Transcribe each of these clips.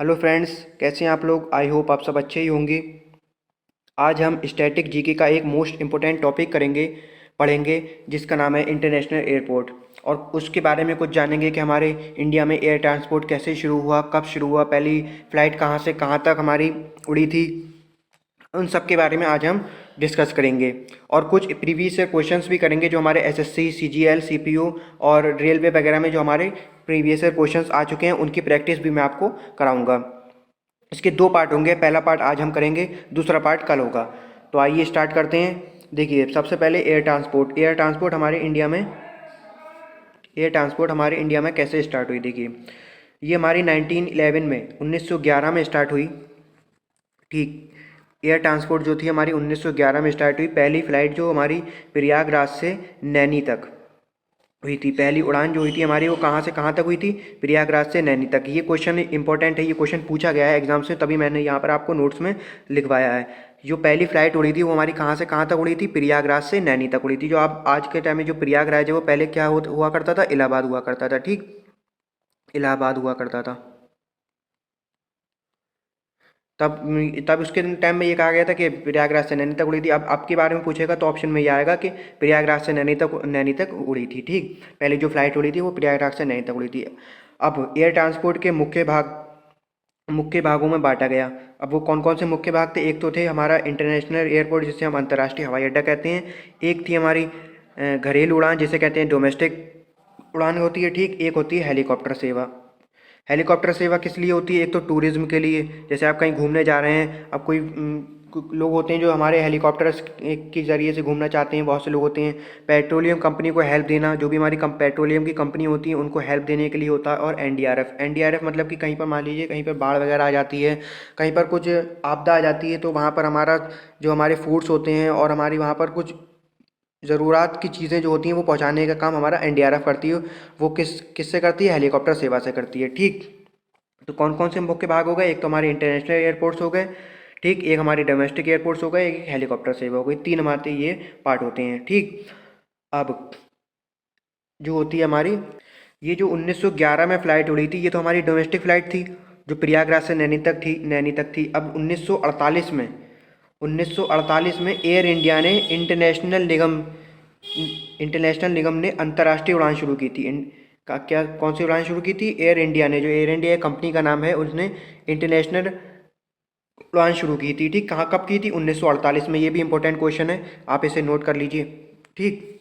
Hello friends, कैसे हैं आप लोग। आई होप आप सब अच्छे ही होंगे। आज हम स्टैटिक जीके का एक मोस्ट इम्पोर्टेंट टॉपिक पढ़ेंगे जिसका नाम है इंटरनेशनल एयरपोर्ट। और उसके बारे में कुछ जानेंगे कि हमारे इंडिया में एयर ट्रांसपोर्ट कैसे शुरू हुआ, कब शुरू हुआ, पहली फ़्लाइट कहाँ से कहाँ तक हमारी उड़ी थी। उन सब के बारे में आज हम डिस्कस करेंगे और कुछ प्रीवियस ईयर क्वेश्चंस भी करेंगे जो हमारे एसएससी, सीजीएल, सीपीयू और रेलवे वगैरह में जो हमारे प्रीवियस ईयर क्वेश्चंस आ चुके हैं उनकी प्रैक्टिस भी मैं आपको कराऊंगा। इसके दो पार्ट होंगे, पहला पार्ट आज हम करेंगे, दूसरा पार्ट कल होगा। तो आइए स्टार्ट करते हैं। देखिए, सबसे पहले एयर ट्रांसपोर्ट हमारे इंडिया में कैसे स्टार्ट हुई। देखिए, ये हमारी 1911 में 1911 में स्टार्ट हुई। ठीक, एयर ट्रांसपोर्ट जो थी हमारी 1911 में स्टार्ट हुई। पहली फ़्लाइट जो हमारी प्रयागराज से नैनी तक हुई थी, पहली उड़ान जो हुई थी हमारी वो कहाँ से कहाँ तक हुई थी, प्रयागराज से नैनी तक। ये क्वेश्चन इंपॉर्टेंट है, ये क्वेश्चन पूछा गया है एग्जाम से, तभी मैंने यहाँ पर आपको नोट्स में लिखवाया है। जो पहली फ़्लाइट उड़ी थी वो हमारी कहाँ से कहाँ तक उड़ी थी, प्रयागराज से नैनी तक उड़ी थी। जो आप आज के टाइम में जो प्रयागराज है वो पहले क्या हुआ करता था, इलाहाबाद हुआ करता था। ठीक, इलाहाबाद हुआ करता था। तब तब उसके टाइम में ये कहा गया था कि प्रयागराज से नैनी तक उड़ी थी। अब आपके बारे में पूछेगा तो ऑप्शन में ये आएगा कि प्रयागराज से नैनी तक उड़ी थी। ठीक, पहले जो फ्लाइट उड़ी थी वो प्रयागराज से नैनी तक उड़ी थी। अब एयर ट्रांसपोर्ट के मुख्य भागों में बांटा गया। अब वो कौन कौन से मुख्य भाग थे, एक तो थे हमारा इंटरनेशनल एयरपोर्ट जिसे हम अंतर्राष्ट्रीय हवाई अड्डा कहते हैं। एक थी हमारी घरेलू उड़ान जिसे कहते हैं डोमेस्टिक उड़ान होती है। ठीक, एक होती है हेलीकॉप्टर सेवा। हेलीकॉप्टर सेवा किस लिए होती है, एक तो टूरिज्म के लिए, जैसे आप कहीं घूमने जा रहे हैं। अब कोई लोग होते हैं जो हमारे हेलीकॉप्टर्स के ज़रिए से घूमना चाहते हैं, बहुत से लोग होते हैं। पेट्रोलियम कंपनी को हेल्प देना, जो भी हमारी पेट्रोलियम की कंपनी होती है उनको हेल्प देने के लिए होता है। और एनडीआरएफ मतलब कि कहीं पर मान लीजिए कहीं पर बाढ़ वगैरह आ जाती है, कहीं पर कुछ आपदा आ जाती है, तो वहाँ पर हमारा जो हमारे फूड्स होते हैं और हमारी वहाँ पर कुछ ज़रूरत की चीज़ें जो होती हैं वो पहुँचाने का काम हमारा एनडीआरएफ करती है। वो किससे करती है, हेलीकॉप्टर सेवा से करती है। ठीक, तो कौन कौन से मुख्य भाग हो गए, एक तो हमारे इंटरनेशनल एयरपोर्ट्स हो गए। ठीक, एक हमारे डोमेस्टिक एयरपोर्ट्स हो गए, एक हेलीकॉप्टर सेवा हो गई। तीन हमारे ये पार्ट होते हैं। ठीक, अब जो होती है हमारी ये जो 1911 में फ़्लाइट उड़ी थी ये तो हमारी डोमेस्टिक फ़्लाइट थी जो प्रयागराज से नैनी तक थी। अब 1948 में एयर इंडिया ने इंटरनेशनल निगम ने अंतर्राष्ट्रीय उड़ान शुरू की थी। क्या कौन सी उड़ान शुरू की थी, एयर इंडिया ने, जो एयर इंडिया कंपनी का नाम है, उसने इंटरनेशनल उड़ान शुरू की थी। ठीक, कहाँ कब की थी, 1948 में। ये भी इंपॉर्टेंट क्वेश्चन है, आप इसे नोट कर लीजिए। ठीक,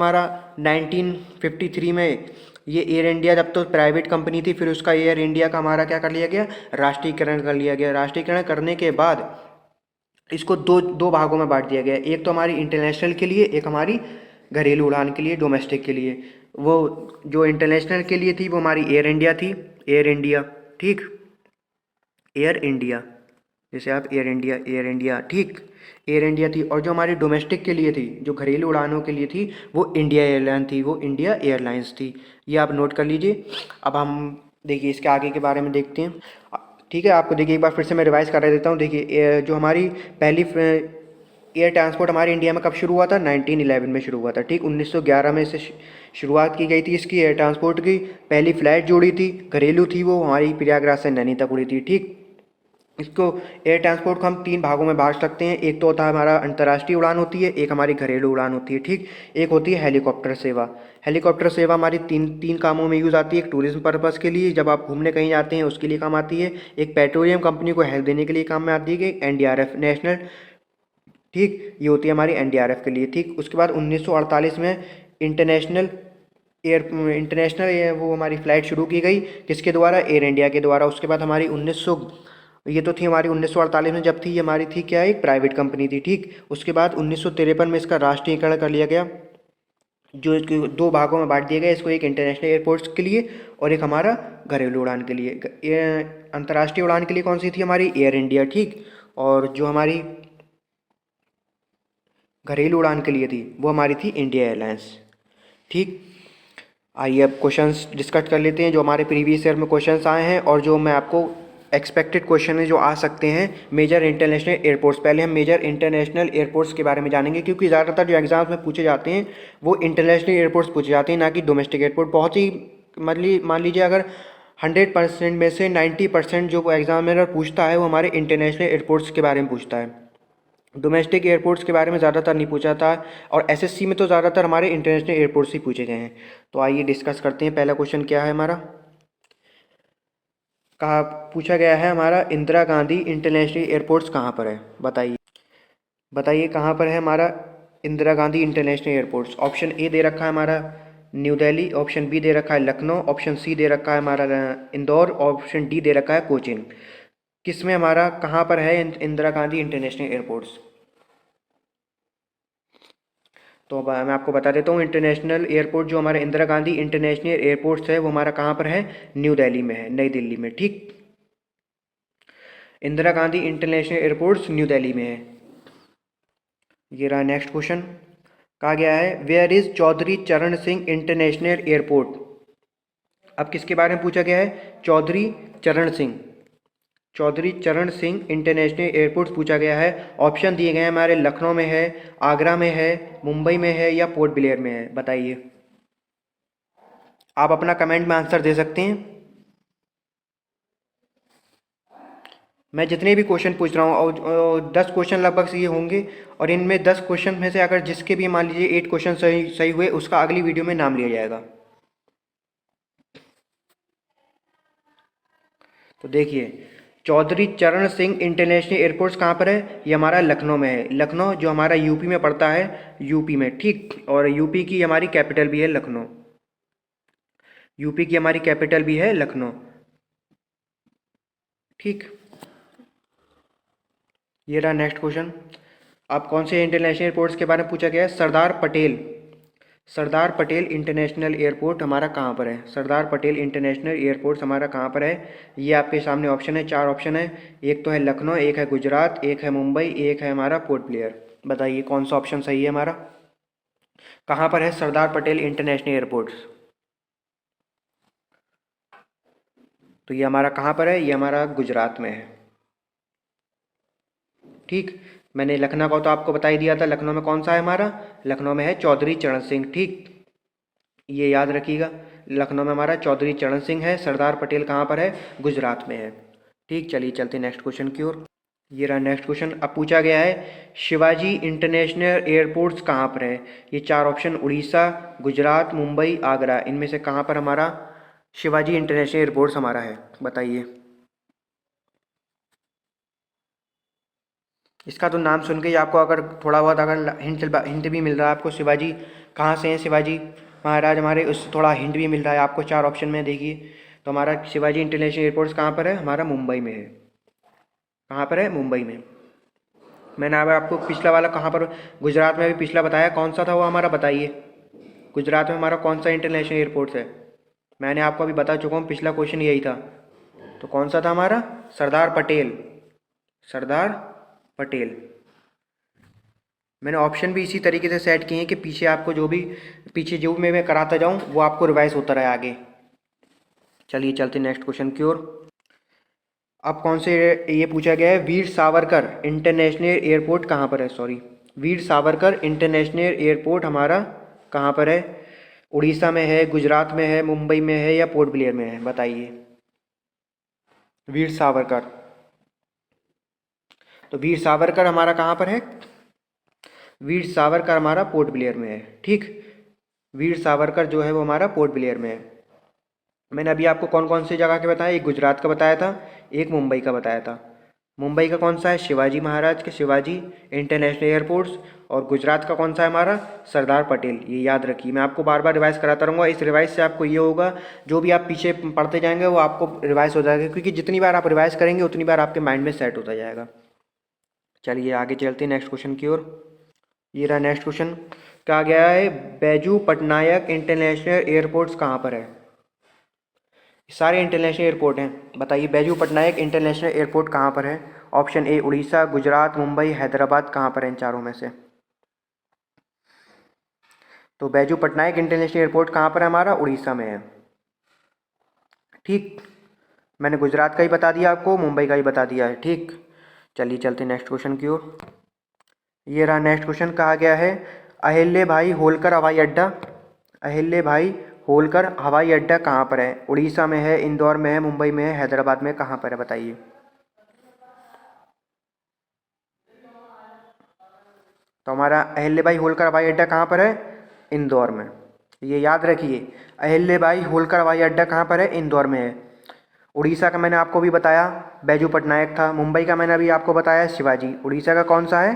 हमारा 1953 में ये एयर इंडिया जब तो प्राइवेट कंपनी थी, फिर उसका एयर इंडिया का हमारा क्या कर लिया गया, राष्ट्रीयकरण कर लिया गया। राष्ट्रीयकरण करने के बाद इसको दो दो भागों में बांट दिया गया, एक तो हमारी इंटरनेशनल के लिए, एक हमारी घरेलू उड़ान के लिए, डोमेस्टिक के लिए। वो जो इंटरनेशनल के लिए थी वो हमारी एयर इंडिया थी, एयर इंडिया। ठीक, एयर इंडिया, जैसे आप एयर इंडिया, ठीक, एयर इंडिया थी। और जो हमारी डोमेस्टिक के लिए थी, जो घरेलू उड़ानों के लिए थी, वो इंडिया एयरलाइन थी, वो इंडिया एयरलाइंस थी। ये आप नोट कर लीजिए। अब हम देखिए इसके आगे के बारे में देखते हैं। ठीक है, आपको देखिए एक बार फिर से मैं रिवाइज कर देता हूँ। देखिए, जो हमारी पहली एयर ट्रांसपोर्ट हमारे इंडिया में कब शुरू हुआ था, 1911 में शुरू हुआ था। ठीक, 1911 में से शुरुआत की गई थी इसकी एयर ट्रांसपोर्ट की। पहली फ़्लाइट जो उड़ी थी घरेलू थी, वो हमारी प्रयागराज से नैनी तक उड़ी थी। ठीक, इसको एयर ट्रांसपोर्ट को हम तीन भागों में बांट सकते हैं, एक तो होता है हमारा अंतर्राष्ट्रीय उड़ान होती है, एक हमारी घरेलू उड़ान होती है। ठीक, एक होती है हेलीकॉप्टर सेवा। हेलीकॉप्टर सेवा हमारी तीन तीन कामों में यूज़ आती है। एक टूरिज्म पर्पज़ के लिए, जब आप घूमने कहीं जाते हैं उसके लिए काम आती है। एक पेट्रोलियम कंपनी को हेल्प देने के लिए काम में आती है कि एनडीआरएफ नेशनल। ठीक, ये होती है हमारी एनडीआरएफ के लिए। ठीक, उसके बाद 1948 में इंटरनेशनल वो हमारी फ़्लाइट शुरू की गई, किसके द्वारा, एयर इंडिया के द्वारा। उसके बाद हमारी ये तो थी हमारी 1948 में जब थी, ये हमारी थी क्या, एक प्राइवेट कंपनी थी। ठीक, उसके बाद 1953 में इसका राष्ट्रीयकरण कर लिया गया, जो इसके दो भागों में बांट दिया गया इसको, एक इंटरनेशनल एयरपोर्ट्स के लिए और एक हमारा घरेलू उड़ान के लिए। अंतर्राष्ट्रीय उड़ान के लिए कौन सी थी, हमारी एयर इंडिया। ठीक, और जो हमारी घरेलू उड़ान के लिए थी वो हमारी थी इंडिया एयरलाइंस। ठीक, आइए अब क्वेश्चंस डिस्कस कर लेते हैं जो हमारे प्रीवियस ईयर में क्वेश्चंस आए हैं और जो मैं आपको एक्सपेक्टेड क्वेश्चन है जो आ सकते हैं मेजर इंटरनेशनल एयरपोर्ट्स। पहले हम मेजर इंटरनेशनल एयरपोर्ट्स के बारे में जानेंगे, क्योंकि ज़्यादातर जो एग्जाम्स में पूछे जाते हैं वो इंटरनेशनल एयरपोर्ट्स पूछे जाते हैं, ना कि डोमेस्टिक एयरपोर्ट। बहुत ही मान लीजिए अगर 100% में से 90% जो एग्जामिनर पूछता है वो हमारे इंटरनेशनल एयरपोर्ट्स के बारे में पूछता है। डोमेस्टिक एयरपोर्ट्स के बारे में ज़्यादातर नहीं पूछा था, और एसएससी में तो ज़्यादातर हमारे इंटरनेशनल एयरपोर्ट्स ही पूछे गए हैं। तो आइए डिस्कस करते हैं। पहला क्वेश्चन क्या है हमारा, कहाँ पूछा गया है हमारा, इंदिरा गांधी इंटरनेशनल एयरपोर्ट्स कहाँ पर है, बताइए बताइए कहाँ पर है हमारा Indira Gandhi international airports. Option A दे रखा है हमारा न्यू दिल्ली, ऑप्शन बी दे रखा है लखनऊ, ऑप्शन सी दे रखा है हमारा इंदौर, ऑप्शन डी दे रखा है कोचीन। किस में हमारा कहाँ पर है इंदिरा गांधी इंटरनेशनल एयरपोर्ट्स? तो अब मैं आपको बता देता हूँ, इंटरनेशनल एयरपोर्ट जो हमारा इंदिरा गांधी इंटरनेशनल एयरपोर्ट्स है वो हमारा कहाँ पर है, न्यू दिल्ली में है, नई दिल्ली में। ठीक, Indira Gandhi international airports new Delhi में है। ये रहा नेक्स्ट क्वेश्चन, कहा गया है वेयर इज चौधरी चरण सिंह इंटरनेशनल एयरपोर्ट। अब किसके बारे में पूछा गया है, चौधरी चरण सिंह, चौधरी चरण सिंह इंटरनेशनल एयरपोर्ट पूछा गया है। ऑप्शन दिए गए हैं हमारे, लखनऊ में है, आगरा में है, मुंबई में है या पोर्ट ब्लेयर में है, बताइए। आप अपना कमेंट में आंसर दे सकते हैं। मैं जितने भी क्वेश्चन पूछ रहा हूँ और 10 क्वेश्चन लगभग से ये होंगे, और इनमें 10 क्वेश्चन में से अगर जिसके भी मान लीजिए 8 क्वेश्चन सही सही हुए उसका अगली वीडियो में नाम लिया जाएगा। तो देखिए, चौधरी चरण सिंह इंटरनेशनल एयरपोर्ट्स कहाँ पर है, ये हमारा लखनऊ में है। लखनऊ जो हमारा यूपी में पड़ता है, यूपी में। ठीक, और यूपी की हमारी कैपिटल भी है लखनऊ, यूपी की हमारी कैपिटल भी है लखनऊ। ठीक, ये रहा नेक्स्ट क्वेश्चन। अब कौन से इंटरनेशनल एयरपोर्ट्स के बारे में पूछा गया है, सरदार पटेल, सरदार पटेल इंटरनेशनल एयरपोर्ट हमारा कहाँ पर है, सरदार पटेल इंटरनेशनल एयरपोर्ट हमारा कहाँ पर है। ये आपके सामने ऑप्शन है, 4 ऑप्शन है। एक तो है लखनऊ, एक है गुजरात, एक है मुंबई, एक है हमारा पोर्ट ब्लेयर। बताइए कौन सा ऑप्शन सही है हमारा, कहाँ पर है सरदार पटेल इंटरनेशनल एयरपोर्ट। तो ये हमारा कहाँ पर है, ये हमारा गुजरात में है। ठीक, मैंने लखनऊ का तो आपको बता ही दिया था, लखनऊ में कौन सा है हमारा, लखनऊ में है चौधरी चरण सिंह। ठीक, ये याद रखिएगा, लखनऊ में हमारा चौधरी चरण सिंह है। सरदार पटेल कहाँ पर है, गुजरात में है। ठीक, चलिए चलते नेक्स्ट क्वेश्चन की ओर। ये रहा नेक्स्ट क्वेश्चन। अब पूछा गया है शिवाजी इंटरनेशनल एयरपोर्ट्स कहाँ पर है। ये 4 ऑप्शन, उड़ीसा, गुजरात, मुंबई, आगरा, इनमें से कहाँ पर हमारा शिवाजी इंटरनेशनल एयरपोर्ट्स हमारा है, बताइए। इसका तो नाम सुन के ही आपको अगर थोड़ा बहुत अगर हिंट भी मिल रहा है आपको, शिवाजी कहाँ से हैं, शिवाजी महाराज हमारे, उससे थोड़ा हिंट भी मिल रहा है आपको 4 ऑप्शन में। देखिए, तो हमारा शिवाजी इंटरनेशनल एयरपोर्ट्स कहाँ पर है, हमारा मुंबई में है। कहाँ पर है, मुंबई में। मैंने अब आपको पिछला वाला कहाँ पर, गुजरात में भी पिछला बताया, कौन सा था वो हमारा, बताइए। गुजरात में हमारा कौन सा इंटरनेशनल एयरपोर्ट्स है, मैंने आपको अभी बता चुका हूँ, पिछला क्वेश्चन यही था। तो कौन सा था हमारा, सरदार पटेल, सरदार पटेल। मैंने ऑप्शन भी इसी तरीके से सेट किए हैं कि पीछे आपको जो भी, पीछे जो मैं कराता जाऊं वो आपको रिवाइज होता रहे आगे। चलिए चलते नेक्स्ट क्वेश्चन की ओर। अब कौन से, ये पूछा गया है वीर सावरकर इंटरनेशनल एयरपोर्ट कहाँ पर है, sorry, Veer Savarkar international airport हमारा कहाँ पर है, उड़ीसा में है, गुजरात में है, मुंबई में है या पोर्ट ब्लेयर में है, बताइए। वीर सावरकर, तो वीर सावरकर हमारा कहाँ पर है, वीर सावरकर हमारा पोर्ट ब्लेयर में है। ठीक, वीर सावरकर जो है वो हमारा पोर्ट ब्लेयर में है। मैंने अभी आपको कौन कौन सी जगह के बताया, एक गुजरात का बताया था, एक मुंबई का बताया था। मुंबई का कौन सा है, शिवाजी महाराज के शिवाजी इंटरनेशनल एयरपोर्ट्स, और गुजरात का कौन सा है हमारा, सरदार पटेल। ये याद रखिए, मैं आपको बार बार रिवाइज कराता रहूँगा। इस रिवाइज से आपको ये होगा, जो भी आप पीछे पढ़ते जाएंगे वो आपको रिवाइज हो जाएगा, क्योंकि जितनी बार आप रिवाइज करेंगे उतनी बार आपके माइंड में सेट होता जाएगा। चलिए आगे चलते हैं नेक्स्ट क्वेश्चन की ओर। ये रहा नेक्स्ट क्वेश्चन, कहा गया है बैजू पटनायक इंटरनेशनल एयरपोर्ट्स कहाँ पर है। सारे इंटरनेशनल एयरपोर्ट हैं, बताइए बैजू पटनायक इंटरनेशनल एयरपोर्ट कहाँ पर है। ऑप्शन ए उड़ीसा, गुजरात, मुंबई, हैदराबाद, कहाँ पर है इन चारों में से। तो बैजू पटनायक इंटरनेशनल एयरपोर्ट कहाँ पर है हमारा, उड़ीसा में है। ठीक, मैंने गुजरात का ही बता दिया आपको, मुंबई का ही बता दिया है। ठीक, चलिए चलते नेक्स्ट क्वेश्चन की ओर। ये रहा नेक्स्ट क्वेश्चन, कहा गया है अहिल्या भाई होलकर हवाई अड्डा, अहिल्या भाई होलकर हवाई अड्डा कहाँ पर है? उड़ीसा में है, इंदौर में है, मुंबई में है, हैदराबाद में, कहाँ पर है बताइए। तो हमारा अहिल्याबाई होलकर हवाई अड्डा कहाँ पर है? इंदौर में। ये याद रखिए, अहिल्याबाई होलकर हवाई अड्डा कहाँ पर है? इंदौर में है। उड़ीसा का मैंने आपको भी बताया बैजू पटनायक था। मुंबई का मैंने अभी आपको बताया शिवाजी। उड़ीसा का कौन सा है?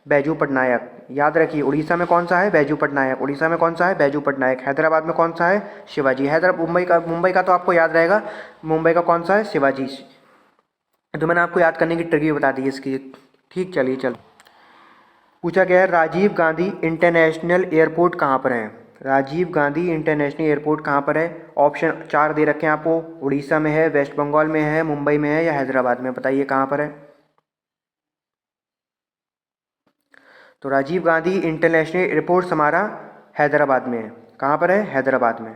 बैजू पटनायक। याद रखिए, उड़ीसा में कौन सा है? बैजू पटनायक। उड़ीसा में कौन सा है? बैजू पटनायक। हैदराबाद में कौन सा है? शिवाजी। हैदराबाद मुंबई का तो आपको याद रहेगा, मुंबई का कौन सा है? शिवाजी। तो मैंने आपको याद करने की ट्रिक बता दी इसकी। ठीक, चलिए चल। पूछा गया है राजीव गांधी इंटरनेशनल एयरपोर्ट कहाँ पर है? राजीव गांधी इंटरनेशनल एयरपोर्ट कहाँ पर है? ऑप्शन 4 दे रखे हैं आपको। उड़ीसा में है, वेस्ट बंगाल में है, मुंबई में है या हैदराबाद में, बताइए कहाँ पर है। तो राजीव गांधी इंटरनेशनल एयरपोर्ट हमारा हैदराबाद में है। कहाँ पर है? हैदराबाद में।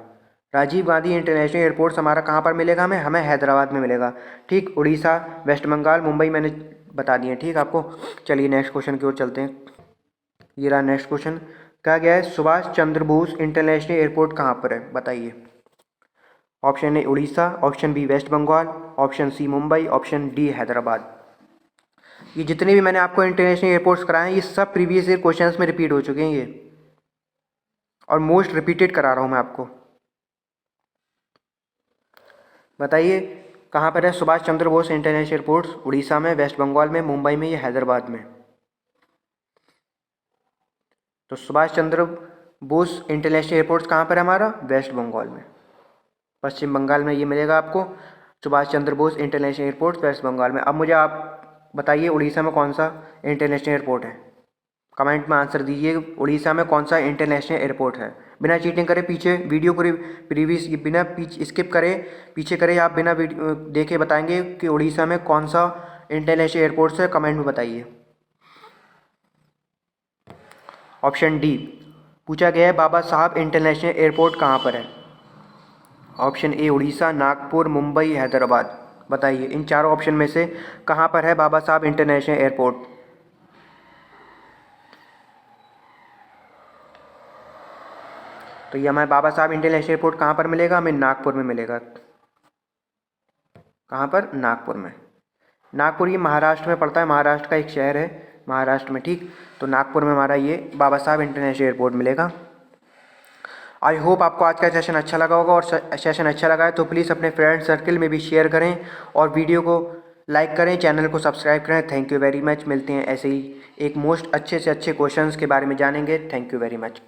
राजीव गांधी इंटरनेशनल एयरपोर्ट हमारा कहाँ पर मिलेगा? हमें हैदराबाद में मिलेगा। ठीक, उड़ीसा, वेस्ट बंगाल, मुंबई मैंने बता दिए। ठीक आपको। चलिए नेक्स्ट क्वेश्चन की ओर चलते हैं। ये रहा नेक्स्ट क्वेश्चन। कहा गया है सुभाष चंद्र बोस इंटरनेशनल एयरपोर्ट कहाँ पर है? बताइए। Option A Orissa, option B West Bengal, option C Mumbai, option D Hyderabad. ये जितने भी मैंने आपको इंटरनेशनल एयरपोर्ट्स कराए हैं, ये सब प्रीवियस ईयर क्वेश्चंस में रिपीट हो चुके हैं ये, और मोस्ट रिपीटेड करा रहा हूँ मैं आपको। बताइए कहाँ पर है सुभाष चंद्र बोस इंटरनेशनल एयरपोर्ट? उड़ीसा में, वेस्ट बंगाल में, मुंबई में या हैदराबाद में? तो सुभाष चंद्र बोस इंटरनेशनल एयरपोर्ट कहाँ पर है हमारा? वेस्ट बंगाल में, पश्चिम बंगाल में ये मिलेगा आपको। Subhash Chandra Bose international airport west Bengal में। अब मुझे आप बताइए उड़ीसा में कौन सा इंटरनेशनल एयरपोर्ट है? कमेंट में आंसर दीजिए, उड़ीसा में कौन सा इंटरनेशनल एयरपोर्ट है। बिना चीटिंग करे पीछे वीडियो को प्रीवियस बिना स्किप करे पीछे करे, आप बिना वीडियो देखे बताएंगे कि उड़ीसा में कौन सा इंटरनेशनल एयरपोर्ट है। कमेंट में बताइए। ऑप्शन डी पूछा गया है बाबा साहब इंटरनेशनल एयरपोर्ट कहाँ पर है? Option A Orissa, Nagpur, Mumbai, Hyderabad. बताइए इन चारों ऑप्शन में से कहाँ पर है बाबा साहब इंटरनेशनल एयरपोर्ट? तो ये हमारे बाबा साहब इंटरनेशनल एयरपोर्ट कहाँ पर मिलेगा? हमें नागपुर में मिलेगा। कहाँ पर? नागपुर में। नागपुर ये महाराष्ट्र में पड़ता है, महाराष्ट्र का एक शहर है महाराष्ट्र में। ठीक, तो नागपुर में हमारा ये बाबा साहब इंटरनेशनल एयरपोर्ट मिलेगा। आई होप आपको आज का सेशन अच्छा लगा होगा, और सेशन अच्छा लगा है तो प्लीज़ अपने फ्रेंड सर्कल में भी शेयर करें और वीडियो को लाइक करें, चैनल को सब्सक्राइब करें। Thank you very much. मिलते हैं ऐसे ही एक मोस्ट अच्छे से अच्छे क्वेश्चंस के बारे में जानेंगे। Thank you very much.